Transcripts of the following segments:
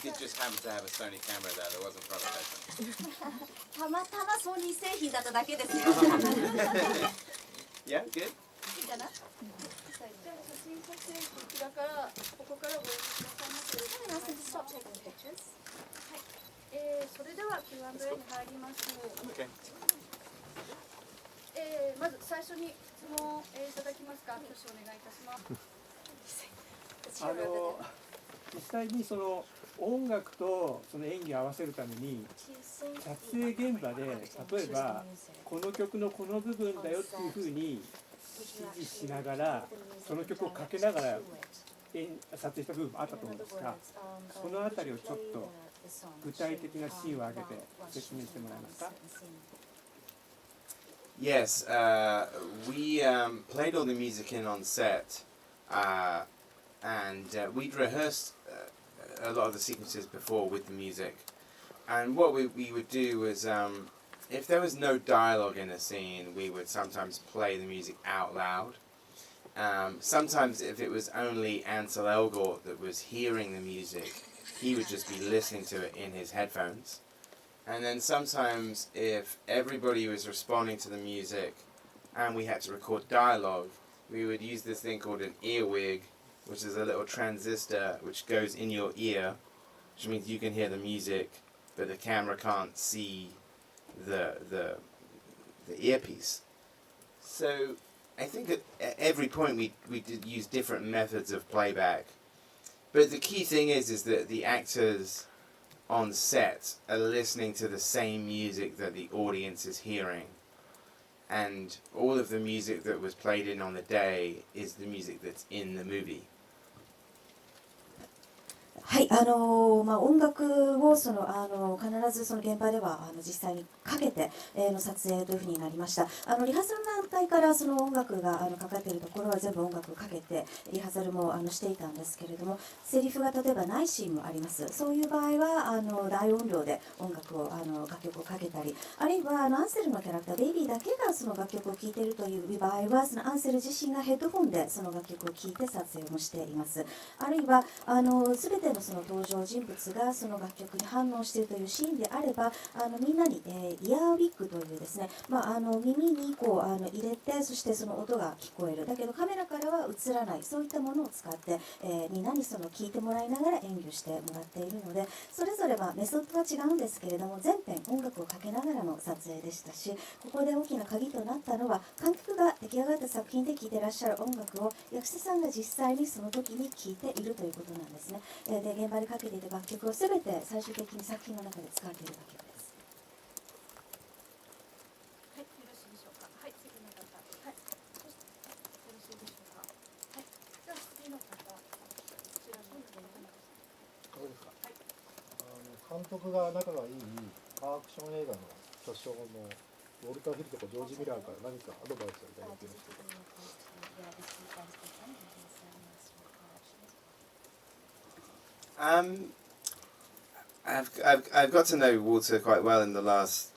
did just happen to have a Sony camera there. There wasn't product placement. たまたまソニー製品だっただけですよ。 Yeah, good. いいかな。じゃあ写真撮影こちらからここからご覧くださいませ。はい。それでは Q&A に入ります。 Okay. まず最初に質問いただきますか。挙手お願いいたします。実際にその音楽とその演技を合わせるために撮影現場で例えばこの曲のこの部分だよっていうふうに指示しながらその曲をかけながら撮影した部分もあったと思うんですが、そのあたりをちょっと具体的なシーンを挙げて説明してもらえますか。 Yes, we played all the music in on set, and we'd rehearsed a lot of the sequences before with the music. And what we would do was, if there was no dialogue in a scene, we would sometimes play the music out loud. Sometimes if it was only Ansel Elgort that was hearing the music, he would just be listening to it in his headphones. And then sometimes if everybody was responding to the music and we had to record dialogue, we would use this thing called an earwig, which is a little transistor which goes in your ear, which means you can hear the music, but the camera can't see the earpiece. So I think at every point we did use different methods of playback. But the key thing is that the actors on set are listening to the same music that the audience is hearing. And all of the music that was played in on the day is the music that's in the movie. はい、音楽を必ずその現場では実際にかけて、の撮影というふうになりました。リハーサルの段階からその音楽がかかっているところは全部音楽をかけてリハーサルもしていたんですけれども、セリフが例えばないシーンもあります。そういう場合は大音量で音楽を楽曲をかけたり、あるいはアンセルのキャラクターベイビーだけがその楽曲を聴いているという場合は、そのアンセル自身がヘッドホンでその楽曲を聴いて撮影もしています。あるいは全てのその登場人物がその楽曲に反応しているというシーンであれば、みんなに、イヤーウィッグというですね、耳にこう入れて、そしてその音が聞こえる、だけどカメラからは映らない、そういったものを使って、みんなにその聞いてもらいながら演技をしてもらっているので、それぞれメソッドは違うんですけれども、全編音楽をかけながらの撮影でしたし、ここで大きな鍵となったのは、観客が出来上がった作品で聴いていらっしゃる音楽を役者さんが実際にその時に聴いているということなんですね。で、現場でかけていた楽曲をすべて最終的に作品の中で使われている楽曲です。はい、よろしいでしょうか。はい、次の方。はい、よろしいでしょうか。はい、じゃあ次の方、こちらの方。どうですか。はい。監督が仲がいいアクション映画の巨匠のウォルター・ヒルとかジョージ・ミラーから何かアドバイスをいただけますか。I've got to know Walter quite well in the last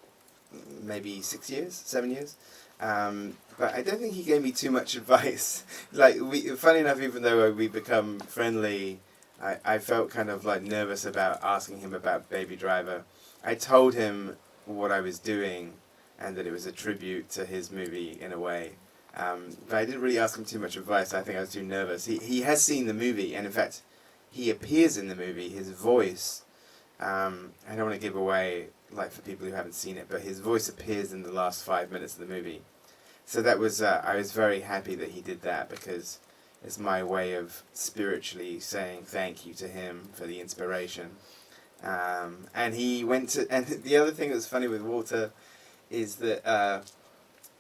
maybe 6 years, 7 years, but I don't think he gave me too much advice. Funny enough, even though we become friendly, I felt kind of like nervous about asking him about Baby Driver. I told him what I was doing and that it was a tribute to his movie in a way. But I didn't really ask him too much advice. I think I was too nervous. He has seen the movie, and in fact, he appears in the movie. His voice, I don't want to give away, like for people who haven't seen it, but his voice appears in the last 5 minutes of the movie. So that was, I was very happy that he did that, because it's my way of spiritually saying thank you to him for the inspiration. And he went to, and the other thing that's funny with Walter is that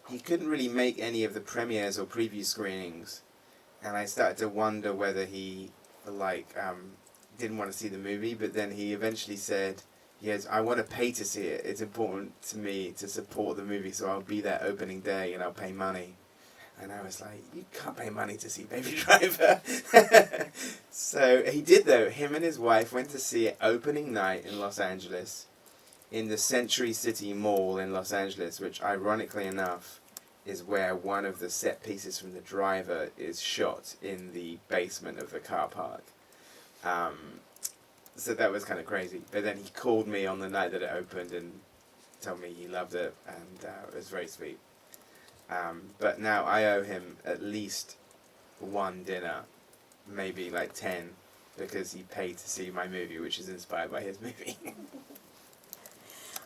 he couldn't really make any of the premieres or preview screenings, and I started to wonder whether he didn't want to see the movie, but then he eventually said, yes, I want to pay to see it. It's important to me to support the movie, so I'll be there opening day and I'll pay money. And I was like, you can't pay money to see Baby Driver. So he did though. Him and his wife went to see it opening night in Los Angeles, in the Century City Mall in Los Angeles, which ironically enough is where one of the set pieces from The Driver is shot, in the basement of the car park. So that was kind of crazy. But then he called me on the night that it opened and told me he loved it, and it was very sweet. But now I owe him at least one dinner, maybe like 10, because he paid to see my movie, which is inspired by his movie.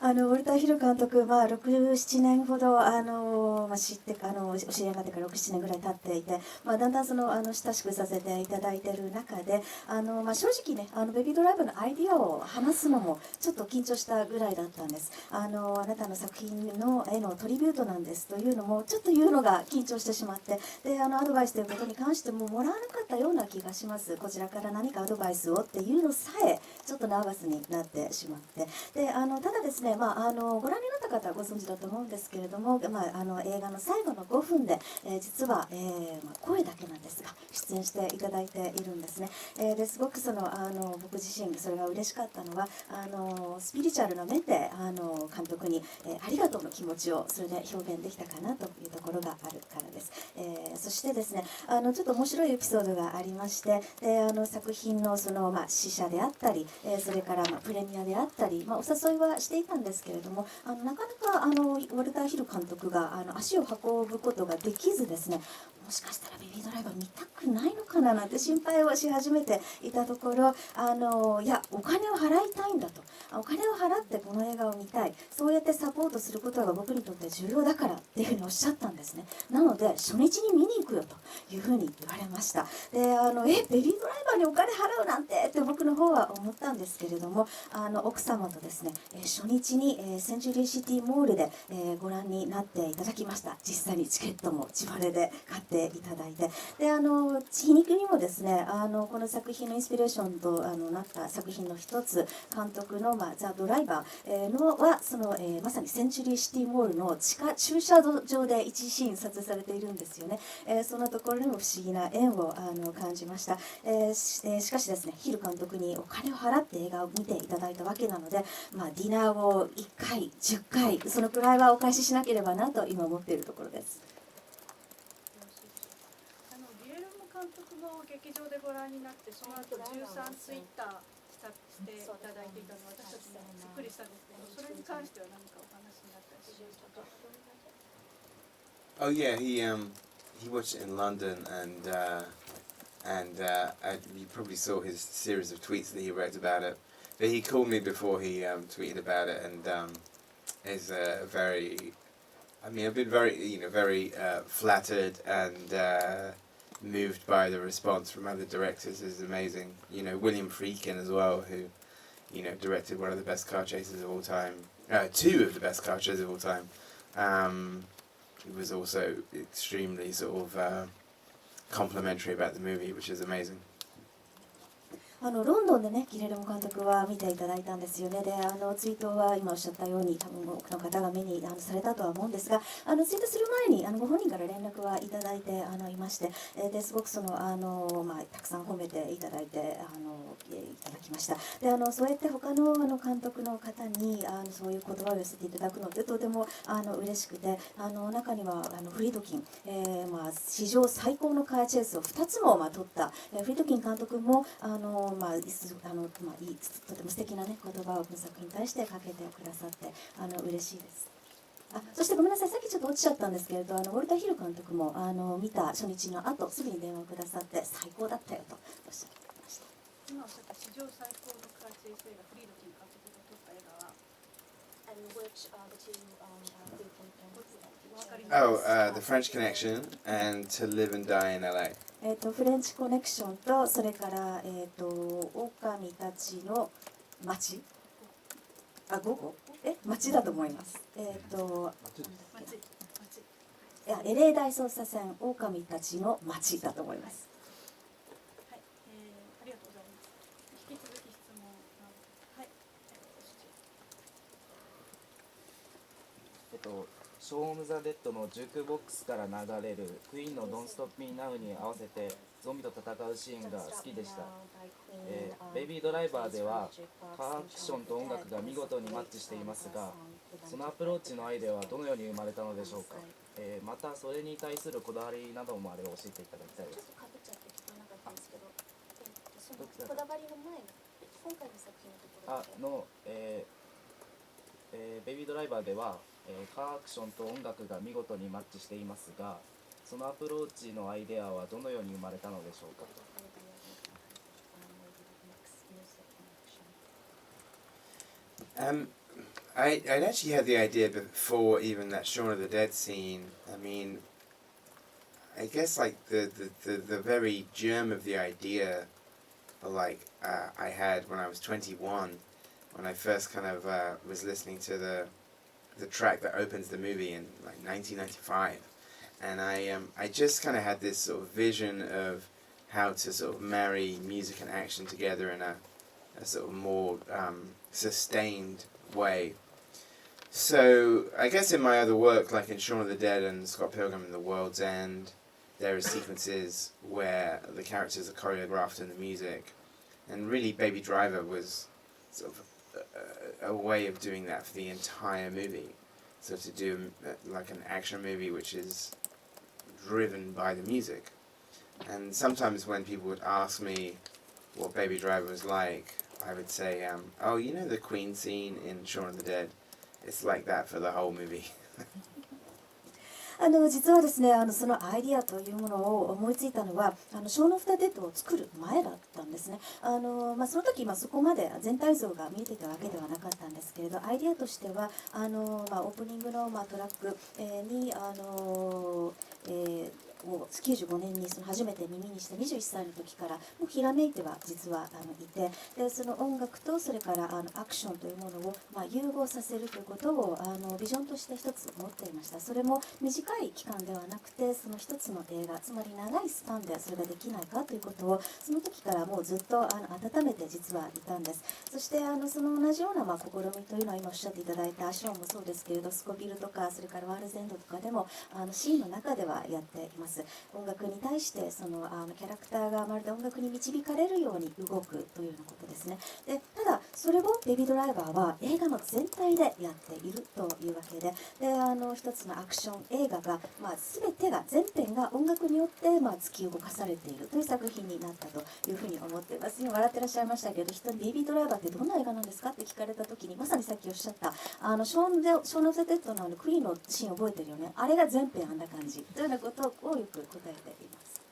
ウォルター・ヒル監督、6、7年ほど知ってお知り合いになってから6、7年ぐらい経っていて、だんだん親しくさせていただいている中で、正直ね、ベビードライブのアイディアを話すのもちょっと緊張したぐらいだったんです。あなたの作品のへのトリビュートなんですというのもちょっと言うのが緊張してしまって、でアドバイスということに関してももらわなかったような気がします。こちらから何かアドバイスをっていうのさえちょっとナーバスになってしまって、でただですね、ご覧になった方はご存知だと思うんですけれども、映画の最後の5分で、実は、声だけなんですが出演していただいているんですね。ですごく僕自身それが嬉しかったのはスピリチュアルな面で監督に、ありがとうの気持ちをそれで表現できたかなというところがあるからです。そしてですね、ちょっと面白いエピソードがありまして、で作品の試写であったり、それからプレミアであったり、お誘いはしていたんですけれども、なかなかウォルター・ヒル監督が足を運ぶことができずですね、もしかしたらベビードライバー見たくないのかななんて心配をし始めていたところ、いやお金を払いたいんだと、お金を払ってこの映画を見たい、そうやってサポートすることが僕にとって重要だからっていうふうにおっしゃったんですね。なので初日に見に行くよというふうに言われました。でベビードライバーにお金払うなんてって僕の方は思ったんですけれども、奥様とですね、初日に、センチュリーシティモールで、ご覧になっていただきました。実際にチケットも自腹で買っていただいて、で皮肉にもですね、この作品のインスピレーションとなった作品の一つ、監督の、ザ・ドライバー、はまさにセンチュリーシティモールの地下駐車場で一シーン撮影されているんですよね。そのところにも不思議な縁を感じました。しかしですね、ヒル監督にお金を払って映画を見ていただいたわけなので、ディナーを1回、10回、そのくらいはお返ししなければなと今思っているところです。ギレルモ監督も劇場でご覧になって、その後13ツイッターしていただいていたのは私たちもびっくりしたんですけど、それに関しては何かお話になったりしましたか？ Oh yeah, he watched it in London, and you probably saw his series of tweets that he wrote about it. But he called me before he tweeted about it, and is very. I mean, I've been very flattered and moved by the response from other directors. It's amazing. William Friedkin as well, who directed one of the best car chases of all time, two of the best car chases of all time. He was also extremely sort of complimentary about the movie, which is amazing. ロンドンでね、ギレルモ監督は見ていただいたんですよね。でツイートは今おっしゃったように多分多くの方が目にされたとは思うんですが、ツイートする前にご本人から連絡はいただいていまして、ですごくたくさん褒めていただいていただきました。でそうやって他の監督の方にそういう言葉を寄せていただくのってとても嬉しくて、中にはフリードキン、史上最高のカーチェイスを2つも取ったフリードキン監督もとても素敵な、ね、言葉をこの作品に対してかけてくださって嬉しいです。そしてごめんなさい、さっきちょっと落ちちゃったんですけれど、ウォルター・ヒル監督も見た初日の後すぐに電話をくださって最高だったよとおっしゃっていました。今おっしゃった史上最高のカーチェイス映画、フリードキン監督が撮った映画はThe French Connection and To Live and Die in LA. フレンチコネクションと、それから狼たちの街、午後街だと思います。LA 大捜査線狼たちの街だと思います。はい、ありがとうございます。引き続き質問、はい、ショー・オム・ザ・デッドのジュークボックスから流れるクイーンの Don't Stop Me Now に合わせてゾンビと戦うシーンが好きでした。ベイビードライバーではカーアクションと音楽が見事にマッチしていますが、そのアプローチのアイデアはどのように生まれたのでしょうか。またそれに対するこだわりなどもあれば教えていただきたいです。ちょっとかぶっちゃって聞こえなかったんですけど、そのこだわりの前にベビードライバーでは、カーアクションと音楽が見事にマッチしていますが、そのアプローチのアイデアはどのように生まれたのでしょうか。I'd actually had the idea before even that Shaun of the Dead scene. I mean, I guess like the very germ of the idea, I had when I was 21, when I first kind of was listening to the track that opens the movie in like 1995, and I just kind of had this sort of vision of how to sort of marry music and action together in a sort of more sustained way. So I guess in my other work, like in Shaun of the Dead and Scott Pilgrim and The World's End, there are sequences where the characters are choreographed in the music, and really Baby Driver was sort of a way of doing that for the entire movie. So to do like an action movie which is driven by the music. And sometimes when people would ask me what Baby Driver was like, I would say, oh, you know the Queen scene in Shaun of the Dead? It's like that for the whole movie. 実はですね、そのアイディアというものを思いついたのはショーン・オフ・ザ・デッドを作る前だったんですね。その時、そこまで全体像が見えていたわけではなかったんですけれど、アイディアとしてはオープニングの、トラック、に95年にその初めて耳にした21歳の時からもうひらめいては実はいて、でその音楽とそれからアクションというものを融合させるということをビジョンとして一つ持っていました。それも短い期間ではなくてその一つの映画、つまり長いスパンでそれができないかということをその時からもうずっと温めて実はいたんです。そしてその同じような試みというのは今おっしゃっていただいたショーンもそうですけれど、スコビルとかそれからワールズエンドとかでもシーンの中ではやっています。音楽に対してそのキャラクターがまるで音楽に導かれるように動くというようなことですね。でただそれをベビードライバーは映画の全体でやっているというわけで、一つのアクション映画が、全てが全編が音楽によって、突き動かされているという作品になったというふうに思っています。今笑ってらっしゃいましたけど、人にベビードライバーってどんな映画なんですかって聞かれた時にまさにさっきおっしゃったショーン・オフ・ザ・デッドのクイーンのシーン覚えてるよね、あれが全編あんな感じというようなことをよく答えています。